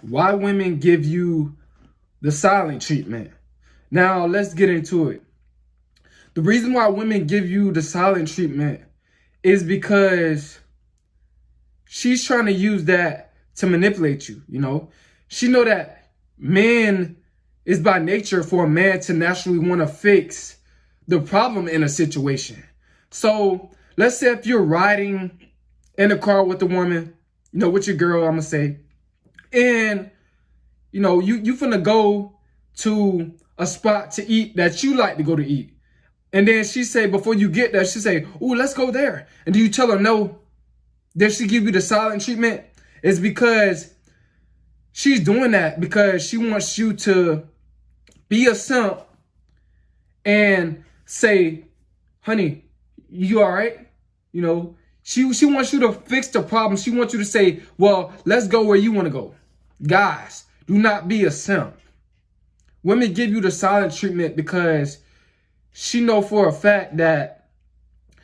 Why women give you the silent treatment. Now, let's get into it. The reason why women give you the silent treatment is because she's trying to use that to manipulate you, you know? She know that man is by nature for a man to naturally want to fix the problem in a situation. So, let's say if you're riding in a car with a woman, you know, with your girl, I'm gonna say, and you know, you finna go to a spot to eat that you like to go to eat. And then she say, before you get there, she say, "Ooh, let's go there." And do you tell her no? Then she give you the silent treatment? It's because she's doing that because she wants you to be a simp and say, "Honey, you all right?" You know, she wants you to fix the problem. She wants you to say, "Well, let's go where you want to go." Guys, do not be a simp. Women give you the silent treatment because she know for a fact that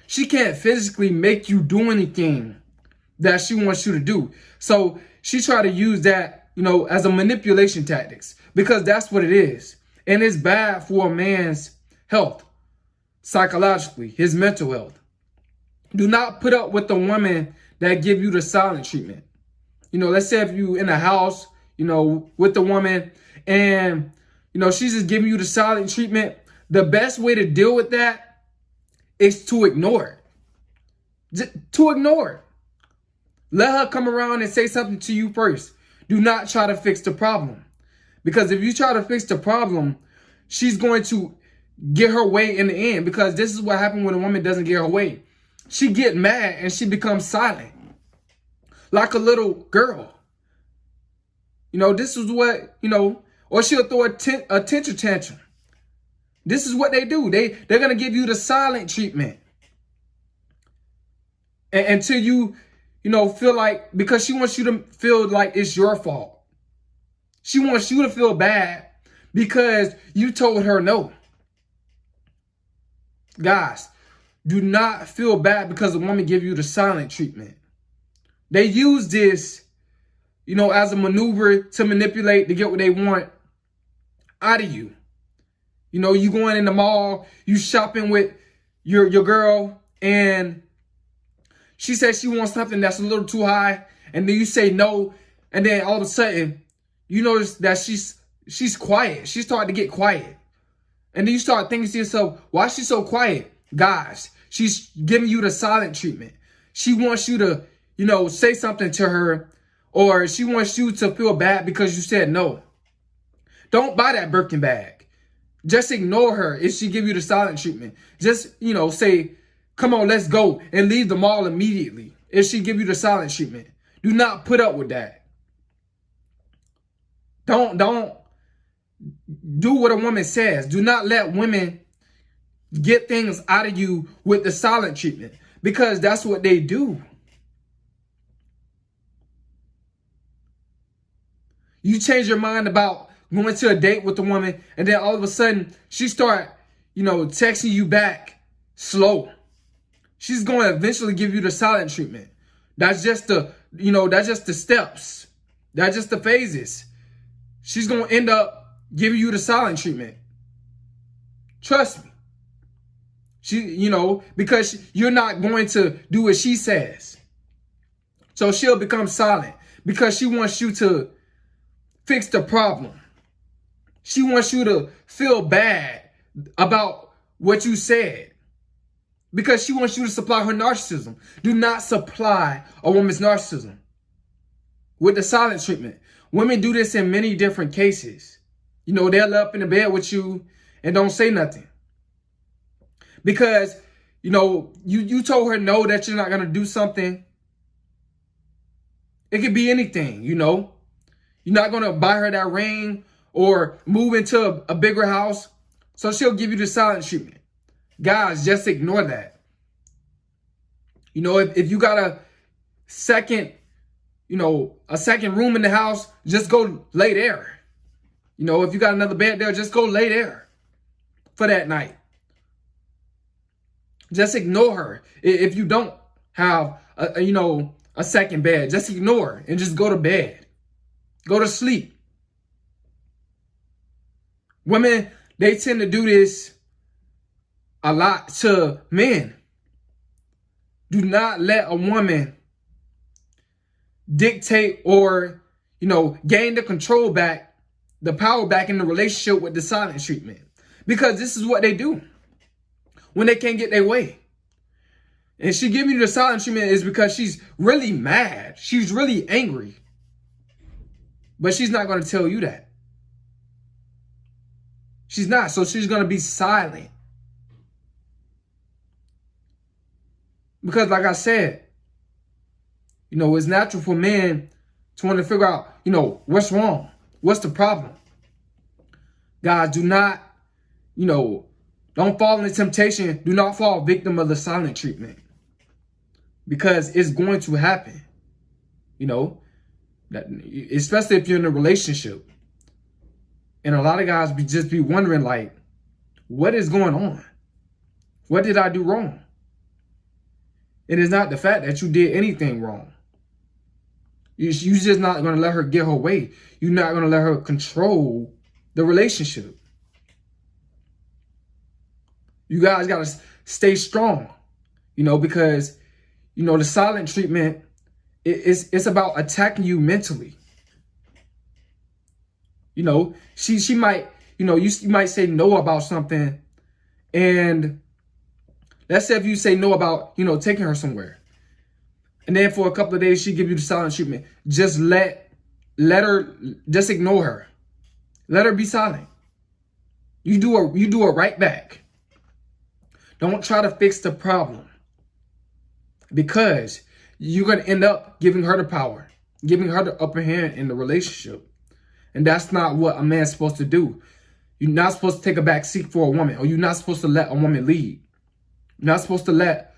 she can't physically make you do anything that she wants you to do. So she try to use that, you know, as a manipulation tactics because that's what it is. And it's bad for a man's health, psychologically, his mental health. Do not put up with the woman that give you the silent treatment. You know, let's say if you in a house, you know, with the woman and, you know, she's just giving you the silent treatment. The best way to deal with that is to ignore it. To ignore it. Let her come around and say something to you first. Do not try to fix the problem. Because if you try to fix the problem, she's going to get her way in the end. Because this is what happens when a woman doesn't get her way. She get mad and she becomes silent. Like a little girl. You know, this is what, you know, or she'll throw a temper tantrum. This is what they do. They're going to give you the silent treatment. Until you know, feel like, because she wants you to feel like it's your fault. She wants you to feel bad because you told her no. Guys, do not feel bad because a woman give you the silent treatment. They use this, you know, as a maneuver to manipulate to get what they want out of you. You know, you going in the mall, you shopping with your girl, and she says she wants something that's a little too high, and then you say no, and then all of a sudden, you notice that she's quiet. She's starting to get quiet. And then you start thinking to yourself, why is she so quiet? Guys, she's giving you the silent treatment. She wants you to, you know, say something to her, or she wants you to feel bad because you said no. Don't buy that Birkin bag. Just ignore her if she give you the silent treatment. Just, you know, say, "Come on, let's go," and leave the mall immediately if she give you the silent treatment. Do not put up with that. Don't do what a woman says. Do not let women get things out of you with the silent treatment because that's what they do. You change your mind about going to a date with a woman, and then all of a sudden she start, you know, texting you back slow. She's going to eventually give you the silent treatment. That's just the, you know, that's just the steps. That's just the phases. She's going to end up giving you the silent treatment. Trust me. You know, because you're not going to do what she says. So she'll become silent because she wants you to fix the problem. She wants you to feel bad about what you said because she wants you to supply her narcissism. Do not supply a woman's narcissism with the silent treatment. Women do this in many different cases. You know, they'll lay up in the bed with you and don't say nothing because, you know, you told her no, that you're not going to do something. It could be anything, you know. You're not going to buy her that ring or move into a bigger house. So she'll give you the silent treatment. Guys, just ignore that. You know, if you got a second room in the house, just go lay there. You know, if you got another bed there, just go lay there for that night. Just ignore her. If you don't have a second bed, just ignore her and just go to bed. Go to sleep. Women, they tend to do this a lot to men. Do not let a woman dictate or, gain the control back, the power back in the relationship with the silent treatment. Because this is what they do when they can't get their way. And she giving you the silent treatment is because she's really mad. She's really angry. But she's not going to tell you that. She's not. So she's going to be silent. Because like I said, it's natural for men to want to figure out, what's wrong? What's the problem? Guys, do not, don't fall into temptation. Do not fall victim of the silent treatment. Because it's going to happen. Especially if you're in a relationship. And a lot of guys just be wondering, like, what is going on? What did I do wrong? It is not the fact that you did anything wrong. You're just not going to let her get her way. You're not going to let her control the relationship. You guys got to stay strong, because, the silent treatment, it's about attacking you mentally. She might, you might say no about something. And let's say if you say no about, taking her somewhere. And then for a couple of days, she give you the silent treatment. Just let her, just ignore her. Let her be silent. You do her right back. Don't try to fix the problem. Because you're going to end up giving her the power. Giving her the upper hand in the relationship. And that's not what a man's supposed to do. You're not supposed to take a back seat for a woman. Or you're not supposed to let a woman lead. You're not supposed to let,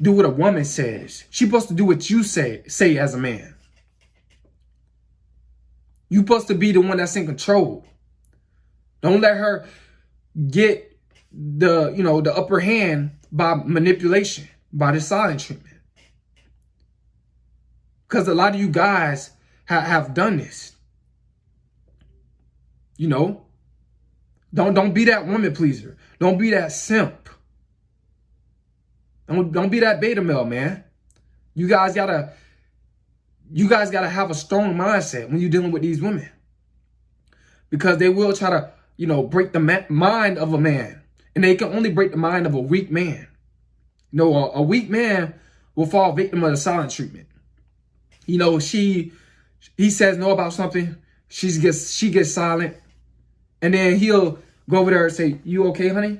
do what a woman says. She's supposed to do what you say as a man. You're supposed to be the one that's in control. Don't let her get the upper hand by manipulation, by the silent treatment. Because a lot of you guys have done this. Don't be that woman pleaser. Don't be that simp. Don't be that beta male, man. You guys gotta have a strong mindset when you're dealing with these women. Because they will try to, break the mind of a man. And they can only break the mind of a weak man. A weak man will fall victim of the silent treatment. He says no about something. She gets silent. And then he'll go over there and say, "You okay, honey?"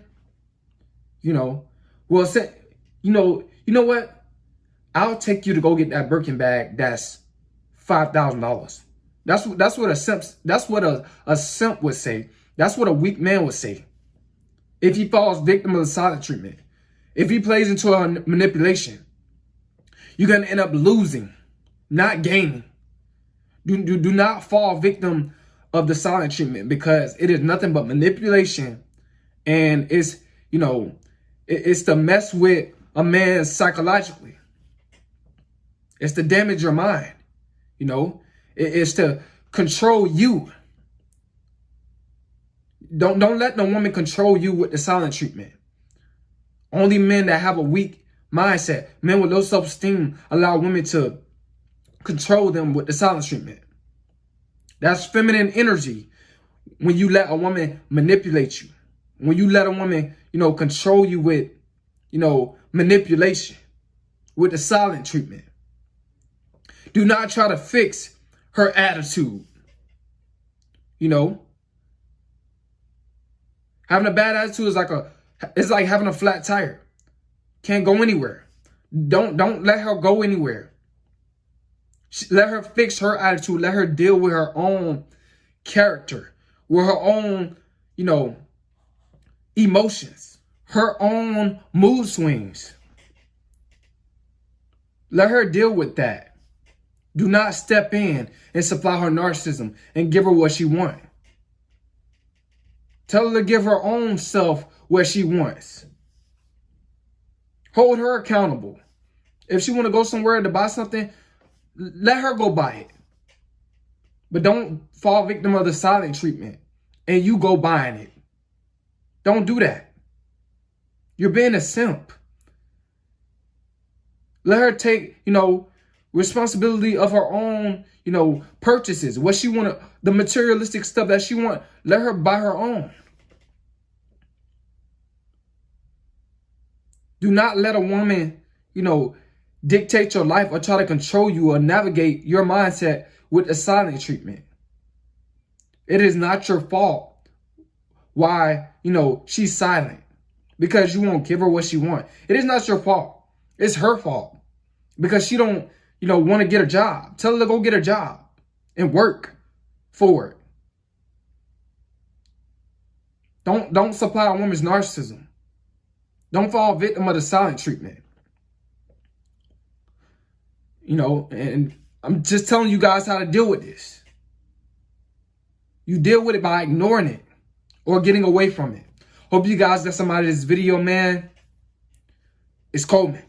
Well, say, you know what? I'll take you to go get that Birkin bag that's $5,000. That's what a simp would say. That's what a weak man would say. If he falls victim of the silent treatment, if he plays into a manipulation, you're gonna end up losing, not gaining. Do not fall victim of the silent treatment, because it is nothing but manipulation, and it's it's to mess with a man psychologically. It's to damage your mind. It's to control you. Don't let no woman control you with the silent treatment. Only men that have a weak mindset, men with low self-esteem, allow women to control them with the silent treatment. That's feminine energy. When you let a woman manipulate you, when you let a woman, control you with, manipulation, with the silent treatment. Do not try to fix her attitude. Having a bad attitude is like having a flat tire. Can't go anywhere. Don't let her go anywhere. Let her fix her attitude. Let her deal with her own character, with her own, emotions, her own mood swings. Let her deal with that. Do not step in and supply her narcissism and give her what she wants. Tell her to give her own self what she wants. Hold her accountable. If she want to go somewhere to buy something, let her go buy it. But don't fall victim of the silent treatment and you go buying it. Don't do that. You're being a simp. Let her take, responsibility of her own, purchases. What she want, the materialistic stuff that she want, let her buy her own. Do not let a woman, dictate your life or try to control you or navigate your mindset with a silent treatment. It is not your fault why, she's silent. Because you won't give her what she wants. It is not your fault. It's her fault. Because she don't, want to get a job. Tell her to go get a job and work for it. Don't supply a woman's narcissism. Don't fall victim of the silent treatment. And I'm just telling you guys how to deal with this. You deal with it by ignoring it or getting away from it. Hope you guys got some out of this video, man. It's Coleman.